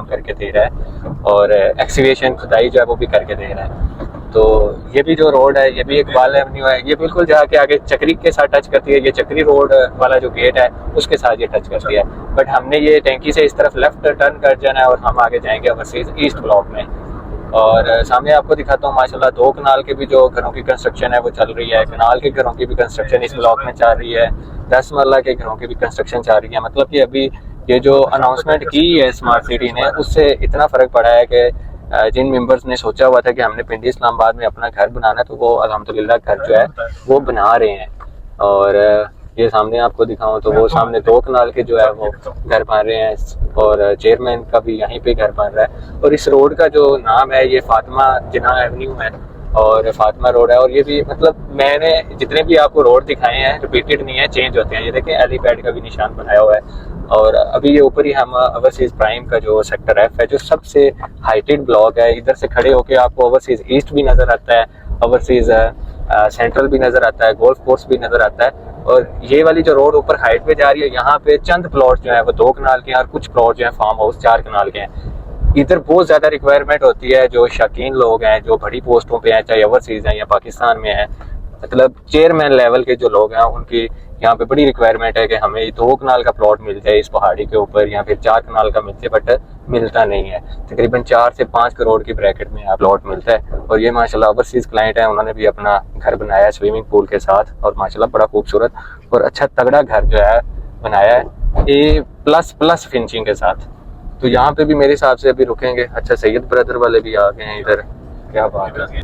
करके दे रहा है और एक्सकेवेशन खुदाई जो है वो भी करके दे रहा है। तो ये भी जो रोड है ये भी इकबाल एवेन्यू है, ये बिल्कुल जाके आगे चक्री के साथ टच करती है। ये चक्री रोड वाला जो गेट है उसके साथ ये टच करती है, बट हमने ये टैंकी से इस तरफ लेफ्ट टर्न कर जाना है और हम आगे जाएंगे ओवरसीज ईस्ट ब्लॉक में। और सामने आपको दिखाता हूँ माशाल्लाह 2 कनाल के भी जो घरों की कंस्ट्रक्शन है वो चल रही है, कनाल के घरों की भी कंस्ट्रक्शन इस ब्लॉक में चल रही है, 10 मरला के घरों की भी कंस्ट्रक्शन चल रही है। मतलब कि अभी ये जो अनाउंसमेंट की है स्मार्ट सिटी ने उससे इतना फ़र्क पड़ा है कि जिन मेंबर्स ने सोचा हुआ था कि हमने पिंडी इस्लामाबाद में अपना घर बनाना है तो वो अल्हम्दुलिल्लाह घर जो है वो बना रहे हैं। और ये सामने आपको दिखाऊं तो वो सामने 2 कनाल के जो है वो घर बन रहे हैं और चेयरमैन का भी यहीं पे घर बन रहा है। और इस रोड का जो नाम है ये फातिमा जिन्ना एवेन्यू है और फातिमा रोड है। और ये भी मतलब मैंने जितने भी आपको रोड दिखाए हैं रिपीटेड नहीं है, चेंज होते हैं। ये देखें एलीपैड का भी निशान बनाया हुआ है। और अभी ये ऊपर ही हम ओवरसीज प्राइम का जो सेक्टर F है जो सबसे हाइटेड ब्लॉक है, इधर से खड़े होके आपको ओवरसीज ईस्ट भी नज़र आता है, ओवरसीज सेंट्रल भी नज़र आता है, गोल्फ कोर्स भी नज़र आता है। और ये वाली जो रोड ऊपर हाइट पे जा रही है यहाँ पे चंद प्लॉट जो है वो 2 कनाल के हैं और कुछ प्लॉट जो है फार्म हाउस 4 कनाल के हैं। इधर बहुत ज़्यादा रिक्वायरमेंट होती है, जो शौकीन लोग हैं जो बड़ी पोस्टों पे हैं, चाहे ओवरसीज हैं या पाकिस्तान में हैं, मतलब चेयरमैन लेवल के जो लोग हैं उनकी यहाँ पे बड़ी रिक्वायरमेंट है कि हमें 2 कनाल का प्लॉट मिल जाए इस पहाड़ी के ऊपर या फिर 4 कनाल का मिल जाए, बट मिलता नहीं है। तकरीबन 4 से 5 करोड़ की ब्रैकेट में प्लॉट मिलता है। और ये माशाल्लाह ओवरसीज क्लाइंट है, उन्होंने भी अपना घर बनाया है स्विमिंग पूल के साथ और माशाल्लाह बड़ा खूबसूरत और अच्छा तगड़ा घर जो है बनाया है A++ फिनिशिंग के साथ। तो यहाँ पे भी मेरे हिसाब से अभी रुकेंगे। अच्छा सैयद ब्रदर वाले भी आ गए हैं इधर, क्या बात है।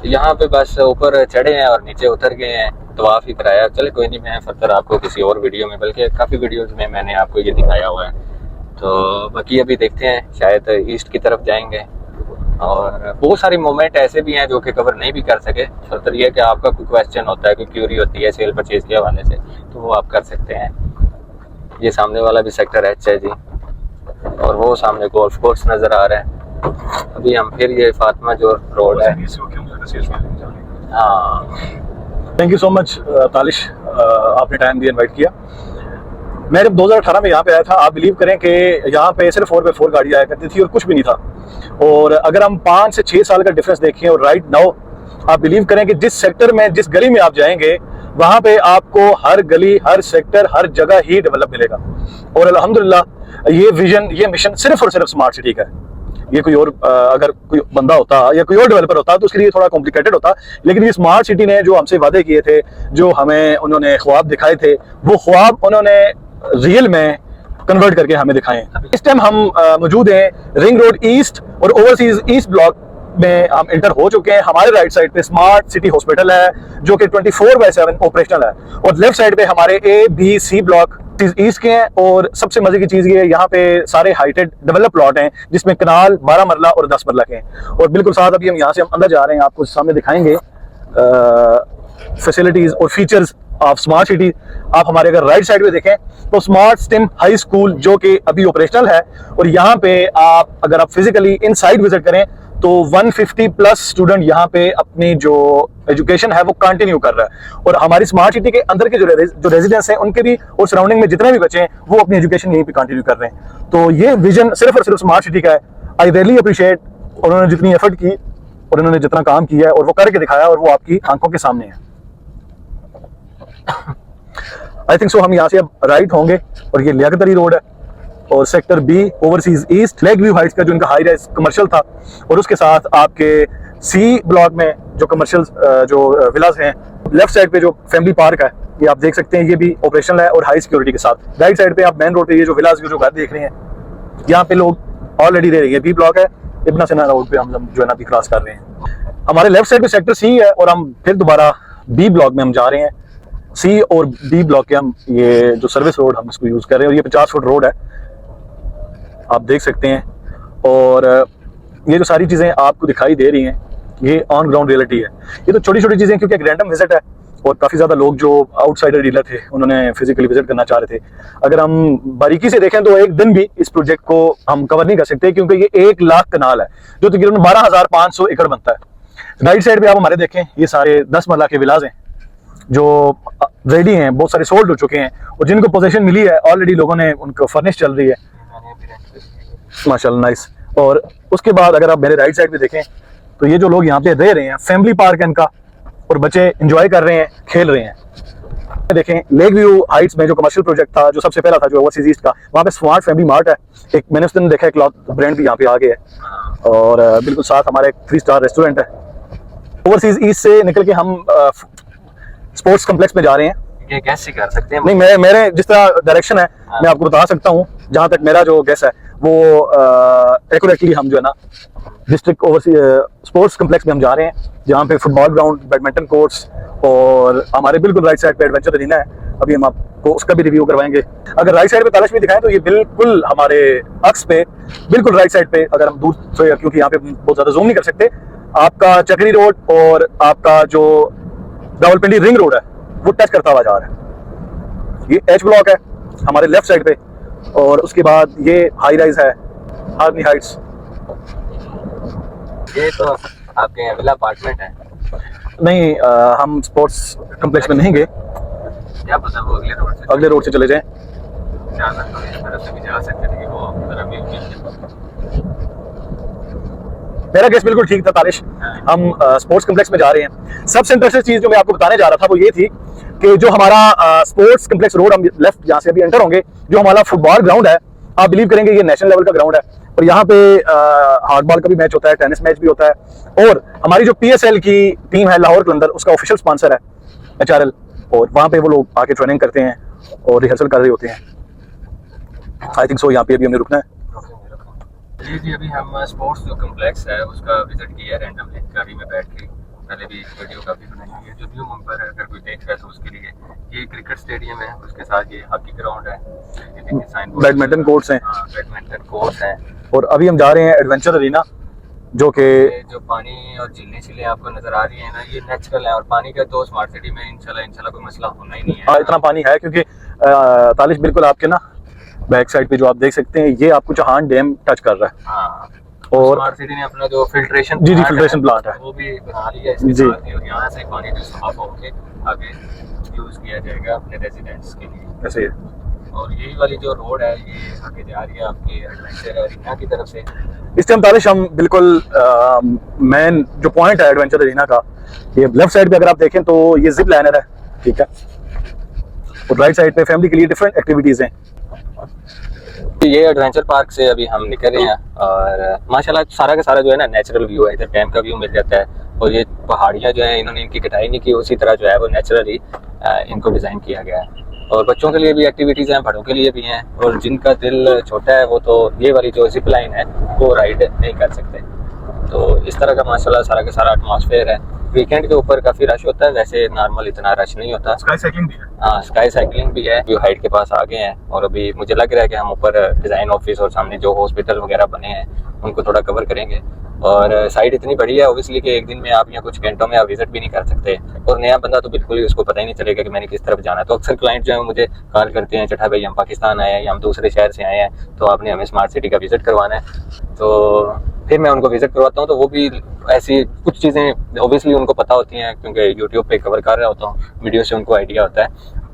यहाँ पे बस ऊपर चढ़े हैं और नीचे उतर गए हैं, तवाफ ही कराया। चले कोई नहीं, मैं फर्दर आपको किसी और वीडियो में, बल्कि काफ़ी वीडियोस में मैंने आपको ये दिखाया हुआ है। तो बाकी अभी देखते हैं, शायद ईस्ट की तरफ जाएंगे। और बहुत सारे मोमेंट ऐसे भी हैं जो कि कवर नहीं भी कर सके। फर्दर ये कि आपका कोई क्वेश्चन होता है, कोई क्यूरी होती है सेल परचेज के हवाले से, तो वो आप कर सकते हैं। ये सामने वाला भी सेक्टर H है जी, और वो सामने गोल्फ कोर्स नज़र आ रहा है। अभी हम फिर ये फातिमा जो रोड है, हाँ। Thank you so much Talish, आपने टाइम दिया, इनवाइट किया। मैं जब 2018 में यहाँ पे आया था, आप बिलीव करें कि यहाँ पे सिर्फ 4x4 गाड़ी आया करती थी और कुछ भी नहीं था। और अगर हम 5 से 6 साल का डिफरेंस देखें और राइट नाउ आप बिलीव करें कि जिस सेक्टर में, जिस गली में आप जाएंगे वहाँ पे आपको हर गली, हर सेक्टर, हर जगह ही डेवलप मिलेगा। और अल्हम्दुलिल्लाह ये विजन, ये मिशन सिर्फ और सिर्फ स्मार्ट सिटी का है। ये कोई और अगर कोई बंदा होता या कोई और डेवलपर होता तो उसके लिए थोड़ा कॉम्प्लिकेटेड होता, लेकिन ये स्मार्ट सिटी ने जो हमसे वादे किए थे, जो हमें उन्होंने ख्वाब दिखाए थे, वो ख्वाब उन्होंने रियल में कन्वर्ट करके हमें दिखाए। इस टाइम हम मौजूद हैं रिंग रोड ईस्ट और ओवरसीज ईस्ट ब्लॉक में हम इंटर हो चुके हैं। हमारे राइट साइड पे स्मार्ट सिटी हॉस्पिटल है जो कि 24/7 ऑपरेशनल है, और लेफ्ट साइड पे हमारे A-B-C ब्लॉक ईस्ट के हैं। और सबसे मजे की चीज ये है, यहाँ पे सारे हाइटेड डेवलप प्लॉट हैं जिसमें कनाल 12 मरला और 10 मरला के हैं। और बिल्कुल साथ अभी हम यहाँ से अंदर जा रहे हैं, आपको सामने दिखाएंगे फैसिलिटीज और फीचर्स ऑफ स्मार्ट सिटी। आप हमारे अगर राइट साइड पे देखें तो स्मार्ट स्टिम हाई स्कूल जो कि अभी ऑपरेशनल है, और यहाँ पे आप अगर आप फिजिकली इनसाइड विजिट करें तो 150+ स्टूडेंट यहाँ पे अपनी जो एजुकेशन है वो कंटिन्यू कर रहा है। और हमारी स्मार्ट सिटी के अंदर के जो रेजिडेंट्स हैं उनके भी और सराउंडिंग में जितने भी बच्चे हैं वो अपनी एजुकेशन यहीं पे कंटिन्यू कर रहे हैं। तो ये विजन सिर्फ और सिर्फ स्मार्ट सिटी का है। आई रियली अप्रिशिएट उन्होंने जितनी एफर्ट की और उन्होंने जितना काम किया है और वो करके दिखाया, और वो आपकी आंखों के सामने है। आई थिंक सो हम यहाँ से अब राइट होंगे और ये लियाकत अली रोड है और sector B overseas east lake view Heights का जो इनका हाई राइज कमर्शियल था, और उसके साथ आपके C ब्लॉक में जो कमर्शियल जो विलास हैं। लेफ्ट साइड पे जो फैमिली पार्क है ये आप देख सकते हैं, ये भी ऑपरेशनल है और हाई सिक्योरिटी के साथ। राइट साइड पे आप मेन रोड पे ये जो विलास जो घर देख रहे हैं, यहाँ पे लोग ऑलरेडी रह रहे हैं। B ब्लॉक है, इब्न सीना रोड पे हम जो है ना अभी क्रॉस कर रहे हैं। हमारे लेफ्ट साइड पे सेक्टर C है और हम फिर दोबारा B ब्लॉक में हम जा रहे हैं। C और B ब्लॉक के हम ये जो सर्विस रोड हम इसको यूज कर रहे हैं, और ये 50 फुट रोड है, आप देख सकते हैं। और ये जो सारी चीज़ें आपको दिखाई दे रही हैं ये ऑन ग्राउंड रियलिटी है। ये तो छोटी छोटी चीज़ें, क्योंकि एक रैंडम विजिट है और काफ़ी ज़्यादा लोग जो आउटसाइडर डीलर थे उन्होंने फिजिकली विजिट करना चाह रहे थे। अगर हम बारीकी से देखें तो एक दिन भी इस प्रोजेक्ट को हम कवर नहीं कर सकते, क्योंकि ये 1 लाख कनाल है जो तकरीबन 12,500 एकड़ बनता है। राइट साइड पे आप हमारे देखें, ये सारे 10 मरला के विलाज हैं जो रेडी हैं, बहुत सारे सोल्ड हो चुके हैं, और जिनको पोजीशन मिली है ऑलरेडी लोगों ने उनको फर्निश चल रही है। माशाल्लाह नाइस। और उसके बाद अगर आप मेरे राइट साइड पे देखें तो ये जो लोग यहाँ पे रह रहे हैं, फैमिली पार्क है इनका, और बच्चे एंजॉय कर रहे हैं, खेल रहे हैं। देखें लेक व्यू हाइट्स में जो कमर्शियल प्रोजेक्ट था, जो सबसे पहला था, जो ओवरसीज ईस्ट का, वहाँ पे स्मार्ट फैमिली मार्ट है। एक मैंने उस दिन देखा है क्लॉथ ब्रांड भी यहाँ पे आ गया है, और बिल्कुल साथ हमारे एक 3 स्टार रेस्टोरेंट है। ओवरसीज ईस्ट से निकल के हम स्पोर्ट्स कम्प्लेक्स में जा रहे हैं। ये गैस ही कर सकते हैं? नहीं, मेरे जिस तरह डायरेक्शन है मैं आपको बता सकता हूँ, जहाँ तक मेरा जो गेस है वो एक्यूरेटली हम जो है ना डिस्ट्रिक्ट ओवरसीज स्पोर्ट्स कम्प्लेक्स में हम जा रहे हैं, जहाँ पे फुटबॉल ग्राउंड, बैडमिंटन कोर्ट्स, और हमारे बिल्कुल राइट साइड पे एडवेंचर अरीना है। अभी हम आपको उसका भी रिव्यू करवाएंगे। अगर राइट साइड पे तालाश भी दिखाएं तो ये बिल्कुल हमारे अक्स पे, बिल्कुल राइट साइड पे, अगर हम दूर से, क्योंकि यहाँ पे बहुत ज्यादा जूम नहीं कर सकते, आपका चक्री रोड और आपका जो रावलपिंडी रिंग रोड है वो टच करता हुआ जा रहा है। ये एच ब्लॉक है हमारे लेफ्ट साइड पे, और उसके बाद ये हाई राइज है हार्नी हाइट्स। ये तो आपके विला अपार्टमेंट है? नहीं, हम स्पोर्ट्स कम्प्लेक्स में नहीं गए, क्या पता वो अगले रोड से चले जाएं। तरफ से भी जा सकते थे कि वो तरफ भी। मेरा गेस बिल्कुल ठीक था तारिश। हम स्पोर्ट्स कम्प्लेक्स में जा रहे हैं। सबसे इंटरेस्टिंग चीज जो मैं आपको बताने जा रहा था वो ये थी कि जो हमारा स्पोर्ट्स कम्प्लेक्स रोड, हम लेफ्ट यहाँ से अभी एंटर होंगे, जो हमारा फुटबॉल ग्राउंड है, आप बिलीव करेंगे ये नेशनल लेवल का ग्राउंड है, और यहाँ पे हार्डबॉल का भी मैच होता है, टेनिस मैच भी होता है, और हमारी जो PSL की टीम है लाहौर कलंदर, उसका ऑफिशियल स्पॉन्सर है HRL, और वहाँ पे वो लोग आके ट्रेनिंग करते हैं और रिहर्सल कर रहे होते हैं। आई थिंक सो यहाँ पे अभी हमने रुकना है। जी अभी हम स्पोर्ट्स जो कम्प्लेक्स है उसका विजिट किया है रैंडमली गाड़ी में बैठ के। पहले भी वीडियो काफ़ी बनाई है, जो व्यू पर अगर कोई देख रहा है तो उसके लिए ये क्रिकेट स्टेडियम है, उसके साथ ये हॉकी ग्राउंड है, बैडमिंटन कोर्ट्स हैं, बैडमिंटन कोर्ट्स हैं, और अभी हम जा रहे हैं एडवेंचर अरीना, जो कि जो पानी और झीलें छिलें आपको नजर आ रही है ना, ये नेचुरल है। और पानी का तो स्मार्ट सिटी में इंशाल्लाह कोई मसला होना ही नहीं है। इतना पानी है, क्योंकि तालिश बिल्कुल आपके ना बैक साइड पे जो आप देख सकते हैं, ये आपको चौहान डैम टच कर रहा है। हाँ, और स्मार्ट सिटी ने अपना जो फिल्ट्रेशन जी फिल्ट्रेशन प्लांट है वो भी बना लिया है इसके जी। साथ ही, और यहाँ से पानी जो साफ होके आगे यूज किया जाएगा अपने रेजिडेंट्स के लिए। ऐसे ही। और यही वाली जो रोड है ये आगे जा रही है आपकी एडवेंचर अरीना की तरफ से। इस टाइम तालिश हम बिल्कुल मेन जो पॉइंट है एडवेंचर अरीना का, ये लेफ्ट साइड पे अगर आप देखें तो ये जिप लाइनर है, ठीक है, और राइट साइड पे फैमिली के लिए डिफरेंट एक्टिविटीज हैं। ये एडवेंचर पार्क से अभी हम निकल रहे हैं, और माशाल्लाह सारा का सारा जो है ना नेचुरल व्यू है। इधर डैम का व्यू मिल जाता है, और ये पहाड़ियाँ जो है इन्होंने इनकी कटाई नहीं की, उसी तरह जो है वो नेचुरली इनको डिज़ाइन किया गया है। और बच्चों के लिए भी एक्टिविटीज़ हैं, बड़ों के लिए भी हैं, और जिनका दिल छोटा है वो तो ये वाली जो जिप लाइन है वो राइड नहीं कर सकते। तो इस तरह का माशाल्लाह सारा का सारा एटमॉस्फेयर है। वीकेंड के ऊपर काफ़ी रश होता है, वैसे नॉर्मल इतना रश नहीं होता। स्काई साइकिलिंग भी है। हाँ, स्काई साइकिलिंग भी है। व्यू हाइट के पास आ गए हैं, और अभी मुझे लग रहा है कि हम ऊपर डिज़ाइन ऑफिस और सामने जो हॉस्पिटल वगैरह बने हैं उनको थोड़ा कवर करेंगे। और साइट इतनी बड़ी है ओबियसली कि एक दिन में आप या कुछ घंटों में आप विजिट भी नहीं कर सकते, और नया बंदा तो बिल्कुल ही उसको पता ही नहीं चलेगा कि मैंने किस तरफ जाना है। तो अक्सर क्लाइंट जो है मुझे कॉल करते हैं, चटा भाई हम पाकिस्तान आए हैं या हम दूसरे शहर से आए हैं, तो आपने हमें स्मार्ट सिटी का विजिट करवाना है। तो फिर मैं उनको विजिट करवाता हूँ, तो वो भी ऐसी कुछ चीज़ें ओबियसली उनको पता होती हैं, क्योंकि यूट्यूब पे कवर कर रहा होता हूँ, वीडियो से उनको आइडिया होता है।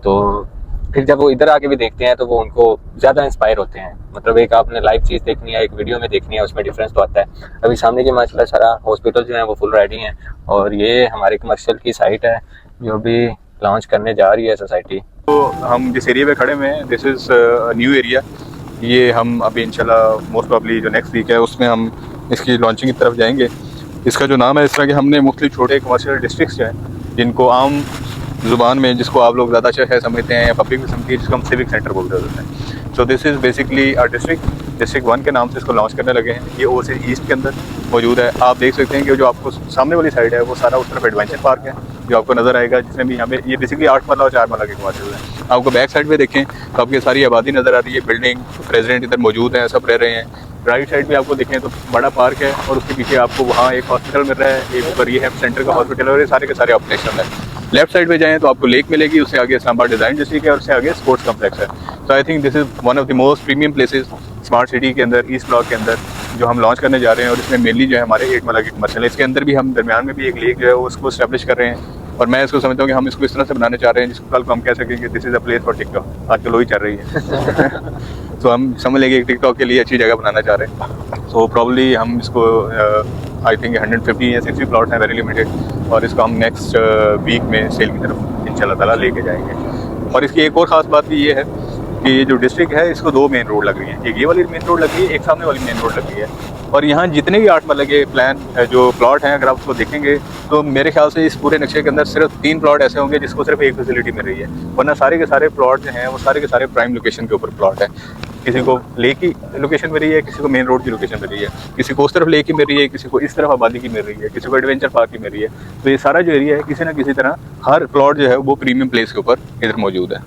तो फिर जब वो इधर आके भी देखते हैं तो वो उनको ज़्यादा इंस्पायर होते हैं। मतलब एक आपने लाइव चीज़ देखनी है, एक वीडियो में देखनी है, उसमें डिफरेंस तो आता है। अभी सामने की माशाल्लाह सारा हॉस्पिटल जो है वो फुल रेडी हैं, और ये हमारे कमर्शियल की साइट है जो भी लॉन्च करने जा रही है सोसाइटी। तो हम जिस एरिया पे खड़े हुए हैं, दिस इज़ न्यू एरिया। ये हम अभी इंशाल्लाह मोस्ट प्रॉब्ली जो नेक्स्ट वीक है उसमें हम इसकी लॉन्चिंग की तरफ जाएंगे। इसका जो नाम है, इस तरह के हमने मुख्तलिफ छोटे कमर्शियल डिस्ट्रिक्ट्स जो हैं, जिनको आम ज़ुबान में जिसको आप लोग ज़्यादा शहर समझते हैं या पब्लिक भी समझती है, जिसको हम सिविक सेंटर बोलते होते हैं। So this is basically a district 1 के नाम से इसको लॉन्च करने लगे हैं। ये ओवरसीज ईस्ट के अंदर मौजूद है। आप देख सकते हैं कि जो आपको सामने वाली साइड है वो सारा उस तरफ एडवेंचर पार्क है जो आपको नज़र आएगा, जिसमें भी यहाँ पे ये बेसिकली 8 मरला और 4 मरला के कमर्शियल है। आपको बैक साइड पे देखें तो आपकी सारी आबादी नज़र आ रही है, बिल्डिंग, रेजिडेंट इधर मौजूद हैं, सब रह रहे हैं। राइट साइड पे आपको देखें तो बड़ा पार्क है, और उसके पीछे आपको वहाँ एक हॉस्पिटल मिल रहा है, एक ऊपर ये है सेंटर का हॉस्पिटल, और ये सारे के सारे ऑपरेशनल है। लेफ्ट साइड पे जाएं तो आपको लेक मिलेगी, उससे आगे इस्लामाबाद डिज़ाइन डिस्ट्रिक्ट है, और उससे आगे स्पोर्ट्स कम्प्लेक्स है। तो I think this is one of the most premium places smart city के अंदर, ईस्ट ब्लॉक के अंदर, जो हम लॉन्च करने जा रहे हैं। और इसमें मेनली जो है हमारे 8 मरला की कमर्शियल है। इसके अंदर भी हम दरमियान में भी एक लेक जो है वो उसको इस्टेब्लिश कर रहे हैं, और मैं इसको समझता हूँ कि हम इसको इस तरह से बनाने चाह रहे हैं जिसको कल को हम कह सकें कि this is a place for TikTok. आजकल वही चल रही है तो हम समझ लेंगे कि टिकटॉक के लिए अच्छी जगह बनाना चाह रहे हैं। तो प्रॉब्ली हम इसको आई थिंक 150 या 60 प्लॉट हैं वेरी लिमिटेड, और इसको हम नेक्स्ट वीक में सेल की तरफ इंशाल्लाह ताला लेके जाएंगे। और इसकी एक और ख़ास बात भी ये है कि ये जो डिस्ट्रिक्ट है इसको 2 मेन रोड लग रही हैं, एक ये वाली मेन रोड लग रही है, एक सामने वाली मेन रोड लग रही है। और यहाँ जितने भी 8 मरले के प्लान जो प्लॉट हैं अगर आप उसको देखेंगे तो मेरे ख्याल से इस पूरे नक्शे के अंदर सिर्फ 3 प्लॉट ऐसे होंगे जिसको सिर्फ एक फैसिलिटी मिल रही है, वरना सारे के सारे प्लॉट जो हैं वो सारे के सारे प्राइम लोकेशन के ऊपर प्लॉट है। किसी को लेक की लोकेशन मिल रही है, किसी को मेन रोड की लोकेशन मिल रही है, किसी को उस तरफ लेक की मिल रही है, किसी को इस तरफ आबादी की मिल रही है, किसी को एडवेंचर पार्क की मिल रही है। तो ये सारा जो एरिया है किसी ना किसी तरह हर प्लॉट जो है वो प्रीमियम प्लेस के ऊपर इधर मौजूद है।